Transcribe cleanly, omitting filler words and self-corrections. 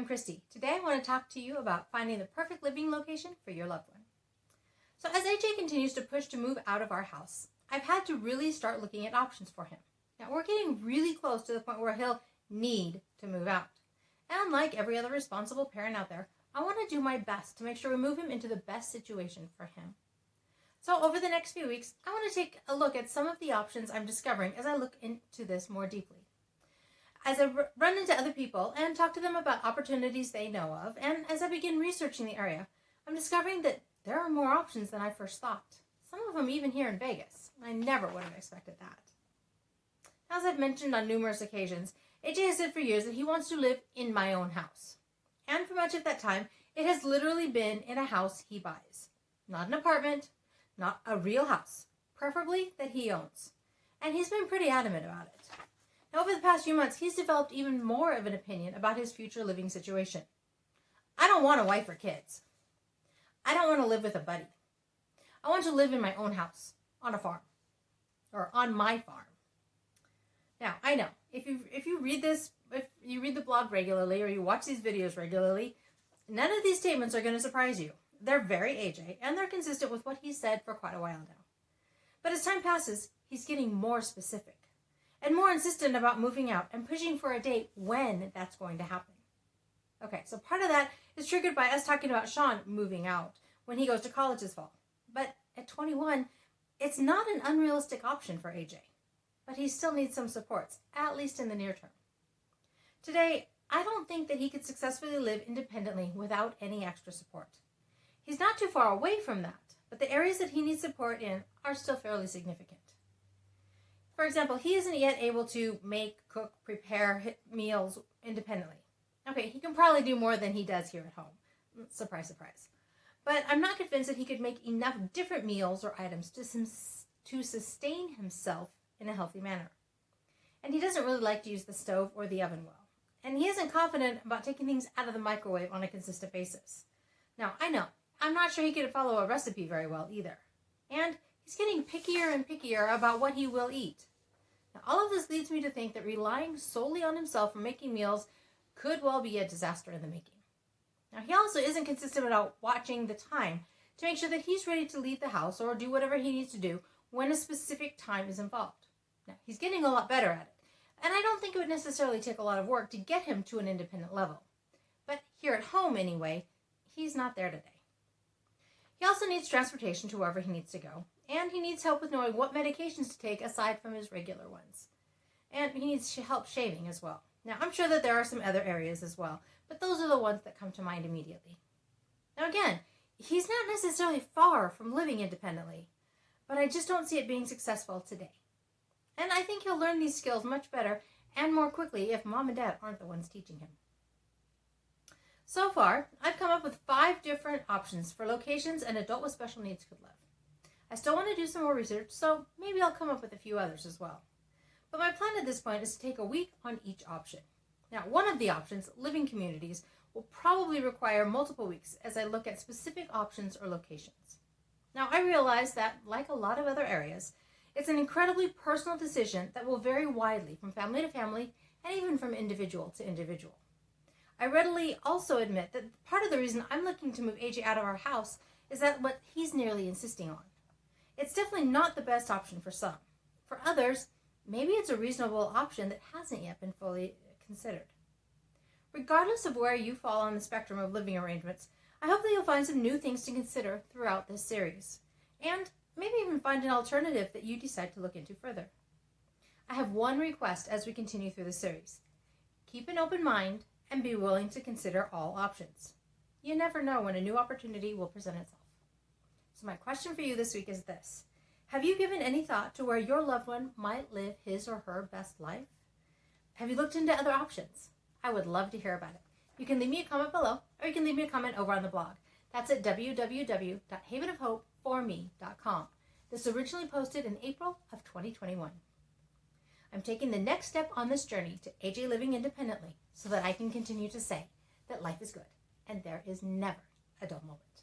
Christy. Today I want to talk to you about finding the perfect living location for your loved one. So as AJ continues to push to move out of our house, I've had to really start looking at options for him. Now we're getting really close to the point where he'll need to move out. And like every other responsible parent out there, I want to do my best to make sure we move him into the best situation for him. So over the next few weeks, I want to take a look at some of the options I'm discovering as I look into this more deeply. As I run into other people and talk to them about opportunities they know of, and as I begin researching the area, I'm discovering that there are more options than I first thought. Some of them even here in Vegas. I never would have expected that. As I've mentioned on numerous occasions, AJ has said for years that he wants to live in my own house. And for much of that time, it has literally been in a house he buys. Not an apartment, not a real house, preferably that he owns. And he's been pretty adamant about it. Now, over the past few months, he's developed even more of an opinion about his future living situation. I don't want a wife or kids. I don't want to live with a buddy. I want to live in my own house, on a farm, or on my farm. Now, I know, if you read the blog regularly, or you watch these videos regularly, none of these statements are going to surprise you. They're very AJ, and they're consistent with what he's said for quite a while now. But as time passes, he's getting more specific and more insistent about moving out and pushing for a date when that's going to happen. Okay, so part of that is triggered by us talking about Sean moving out when he goes to college this fall. But at 21, it's not an unrealistic option for AJ. But he still needs some supports, at least in the near term. Today, I don't think that he could successfully live independently without any extra support. He's not too far away from that, but the areas that he needs support in are still fairly significant. For example, he isn't yet able to make, cook, prepare meals independently. Okay, he can probably do more than he does here at home. Surprise, surprise. But I'm not convinced that he could make enough different meals or items to sustain himself in a healthy manner. And he doesn't really like to use the stove or the oven well. And he isn't confident about taking things out of the microwave on a consistent basis. Now, I know, I'm not sure he could follow a recipe very well either. And he's getting pickier and pickier about what he will eat. Now, all of this leads me to think that relying solely on himself for making meals could well be a disaster in the making. Now, he also isn't consistent about watching the time to make sure that he's ready to leave the house or do whatever he needs to do when a specific time is involved. Now, he's getting a lot better at it, and I don't think it would necessarily take a lot of work to get him to an independent level. But here at home, anyway, he's not there today. He also needs transportation to wherever he needs to go, and he needs help with knowing what medications to take aside from his regular ones. And he needs help shaving as well. Now, I'm sure that there are some other areas as well, but those are the ones that come to mind immediately. Now again, he's not necessarily far from living independently, but I just don't see it being successful today. And I think he'll learn these skills much better and more quickly if mom and dad aren't the ones teaching him. So far, I've come up with 5 different options for locations an adult with special needs could live. I still want to do some more research, so maybe I'll come up with a few others as well. But my plan at this point is to take a week on each option. Now, one of the options, living communities, will probably require multiple weeks as I look at specific options or locations. Now, I realize that, like a lot of other areas, it's an incredibly personal decision that will vary widely from family to family and even from individual to individual. I readily also admit that part of the reason I'm looking to move AJ out of our house is that what he's nearly insisting on. It's definitely not the best option for some. For others, maybe it's a reasonable option that hasn't yet been fully considered. Regardless of where you fall on the spectrum of living arrangements, I hope that you'll find some new things to consider throughout this series, and maybe even find an alternative that you decide to look into further. I have one request as we continue through the series. Keep an open mind and be willing to consider all options. You never know when a new opportunity will present itself. So my question for you this week is this. Have you given any thought to where your loved one might live his or her best life? Have you looked into other options? I would love to hear about it. You can leave me a comment below, or you can leave me a comment over on the blog. That's at www.havenofhopeforme.com. This originally posted in April of 2021. I'm taking the next step on this journey to AJ living independently so that I can continue to say that life is good and there is never a dull moment.